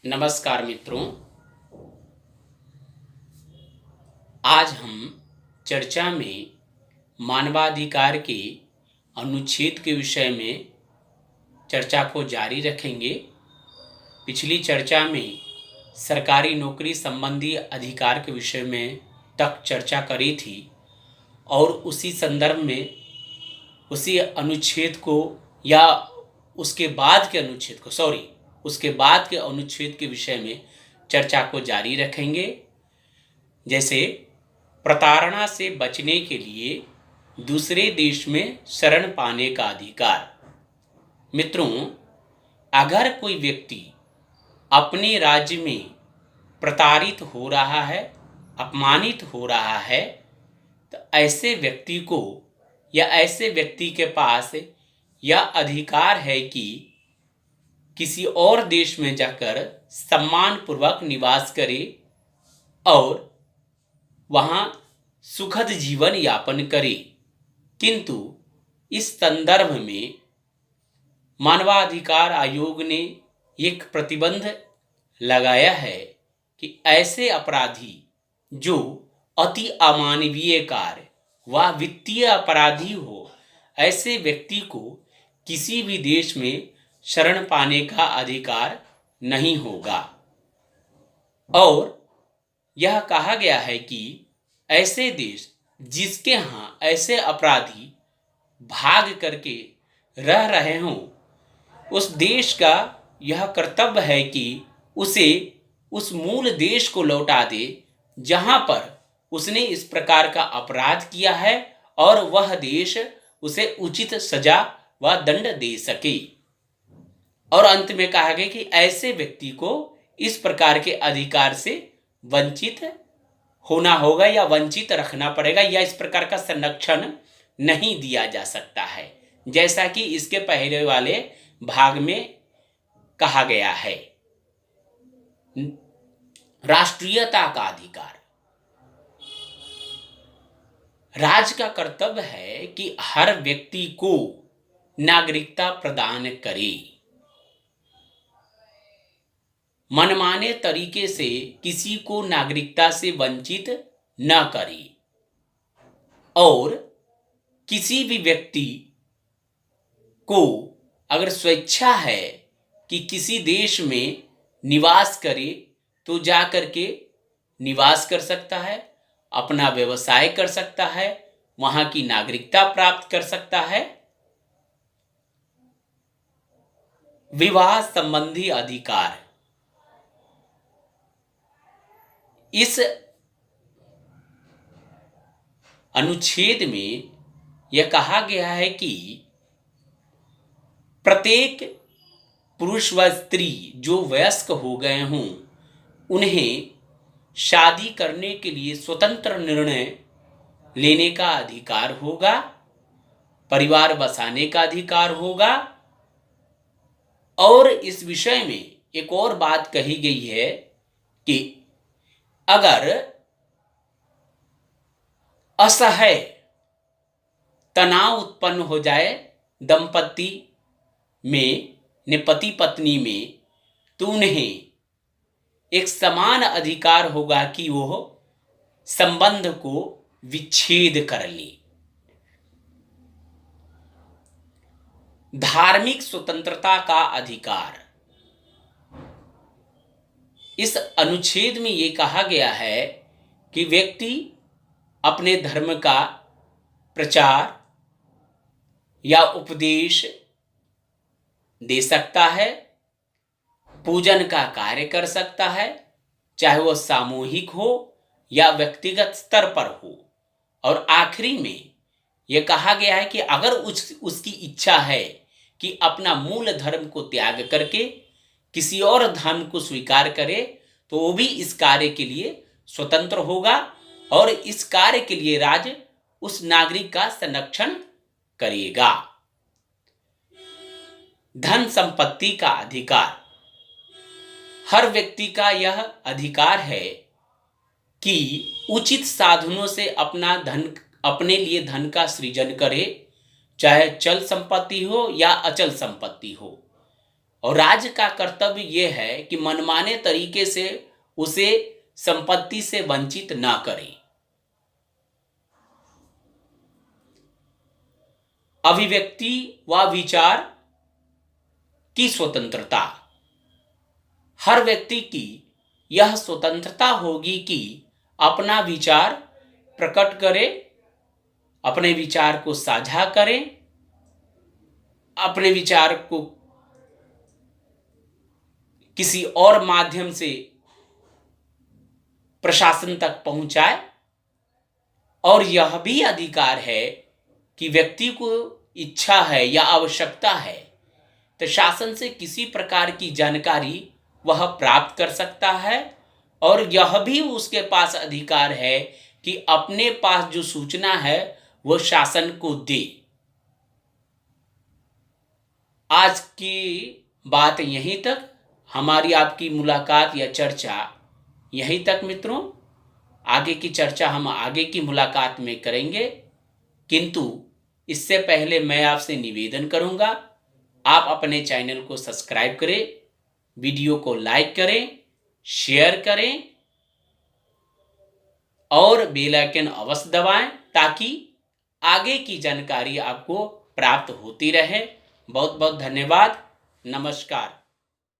नमस्कार मित्रों। आज हम चर्चा में मानवाधिकार के अनुच्छेद के विषय में चर्चा को जारी रखेंगे। पिछली चर्चा में सरकारी नौकरी संबंधी अधिकार के विषय में तक चर्चा करी थी और उसी संदर्भ में उसी अनुच्छेद को या उसके बाद के अनुच्छेद के विषय में चर्चा को जारी रखेंगे। जैसे प्रताड़ना से बचने के लिए दूसरे देश में शरण पाने का अधिकार। मित्रों, अगर कोई व्यक्ति अपने राज्य में प्रताड़ित हो रहा है, अपमानित हो रहा है, तो ऐसे व्यक्ति को या ऐसे व्यक्ति के पास यह अधिकार है कि किसी और देश में जाकर सम्मानपूर्वक निवास करे और वहाँ सुखद जीवन यापन करे। किंतु इस संदर्भ में मानवाधिकार आयोग ने एक प्रतिबंध लगाया है कि ऐसे अपराधी जो अति अमानवीय कार्य व वित्तीय अपराधी हो, ऐसे व्यक्ति को किसी भी देश में शरण पाने का अधिकार नहीं होगा। और यह कहा गया है कि ऐसे देश जिसके यहाँ ऐसे अपराधी भाग करके रह रहे हों, उस देश का यह कर्तव्य है कि उसे उस मूल देश को लौटा दे जहाँ पर उसने इस प्रकार का अपराध किया है और वह देश उसे उचित सजा व दंड दे सके। और अंत में कहा गया कि ऐसे व्यक्ति को इस प्रकार के अधिकार से वंचित होना होगा या वंचित रखना पड़ेगा या इस प्रकार का संरक्षण नहीं दिया जा सकता है, जैसा कि इसके पहले वाले भाग में कहा गया है। राष्ट्रीयता का अधिकार। राज्य का कर्तव्य है कि हर व्यक्ति को नागरिकता प्रदान करे, मनमाने तरीके से किसी को नागरिकता से वंचित न करे और किसी भी व्यक्ति को अगर स्वेच्छा है कि किसी देश में निवास करे तो जा कर के निवास कर सकता है, अपना व्यवसाय कर सकता है, वहां की नागरिकता प्राप्त कर सकता है। विवाह संबंधी अधिकार। इस अनुच्छेद में यह कहा गया है कि प्रत्येक पुरुष व स्त्री जो वयस्क हो गए हों, उन्हें शादी करने के लिए स्वतंत्र निर्णय लेने का अधिकार होगा, परिवार बसाने का अधिकार होगा। और इस विषय में एक और बात कही गई है कि अगर असह्य तनाव उत्पन्न हो जाए दंपति में, पति पत्नी में, तो उन्हें एक समान अधिकार होगा कि वो संबंध को विच्छेद कर ले। धार्मिक स्वतंत्रता का अधिकार। इस अनुच्छेद में ये कहा गया है कि व्यक्ति अपने धर्म का प्रचार या उपदेश दे सकता है, पूजन का कार्य कर सकता है, चाहे वो सामूहिक हो या व्यक्तिगत स्तर पर हो। और आखिरी में यह कहा गया है कि अगर उसकी इच्छा है कि अपना मूल धर्म को त्याग करके किसी और धर्म को स्वीकार करे, तो वो भी इस कार्य के लिए स्वतंत्र होगा और इस कार्य के लिए राज्य उस नागरिक का संरक्षण करेगा। धन संपत्ति का अधिकार। हर व्यक्ति का यह अधिकार है कि उचित साधनों से अपने लिए धन का सृजन करे, चाहे चल संपत्ति हो या अचल संपत्ति हो। और राज्य का कर्तव्य यह है कि मनमाने तरीके से उसे संपत्ति से वंचित ना करे। अभिव्यक्ति व विचार की स्वतंत्रता, हर व्यक्ति की यह स्वतंत्रता होगी कि अपना विचार प्रकट करे, अपने विचार को साझा करें, अपने विचार को किसी और माध्यम से प्रशासन तक पहुंचाए। और यह भी अधिकार है कि व्यक्ति को इच्छा है या आवश्यकता है तो शासन से किसी प्रकार की जानकारी वह प्राप्त कर सकता है, और यह भी उसके पास अधिकार है कि अपने पास जो सूचना है वह शासन को दे। आज की बात यहीं तक, हमारी आपकी मुलाकात या चर्चा यहीं तक मित्रों। आगे की चर्चा हम आगे की मुलाकात में करेंगे, किंतु इससे पहले मैं आपसे निवेदन करूंगा, आप अपने चैनल को सब्सक्राइब करें, वीडियो को लाइक करें, शेयर करें और बेल आइकन अवश्य दबाएं ताकि आगे की जानकारी आपको प्राप्त होती रहे। बहुत बहुत धन्यवाद। नमस्कार।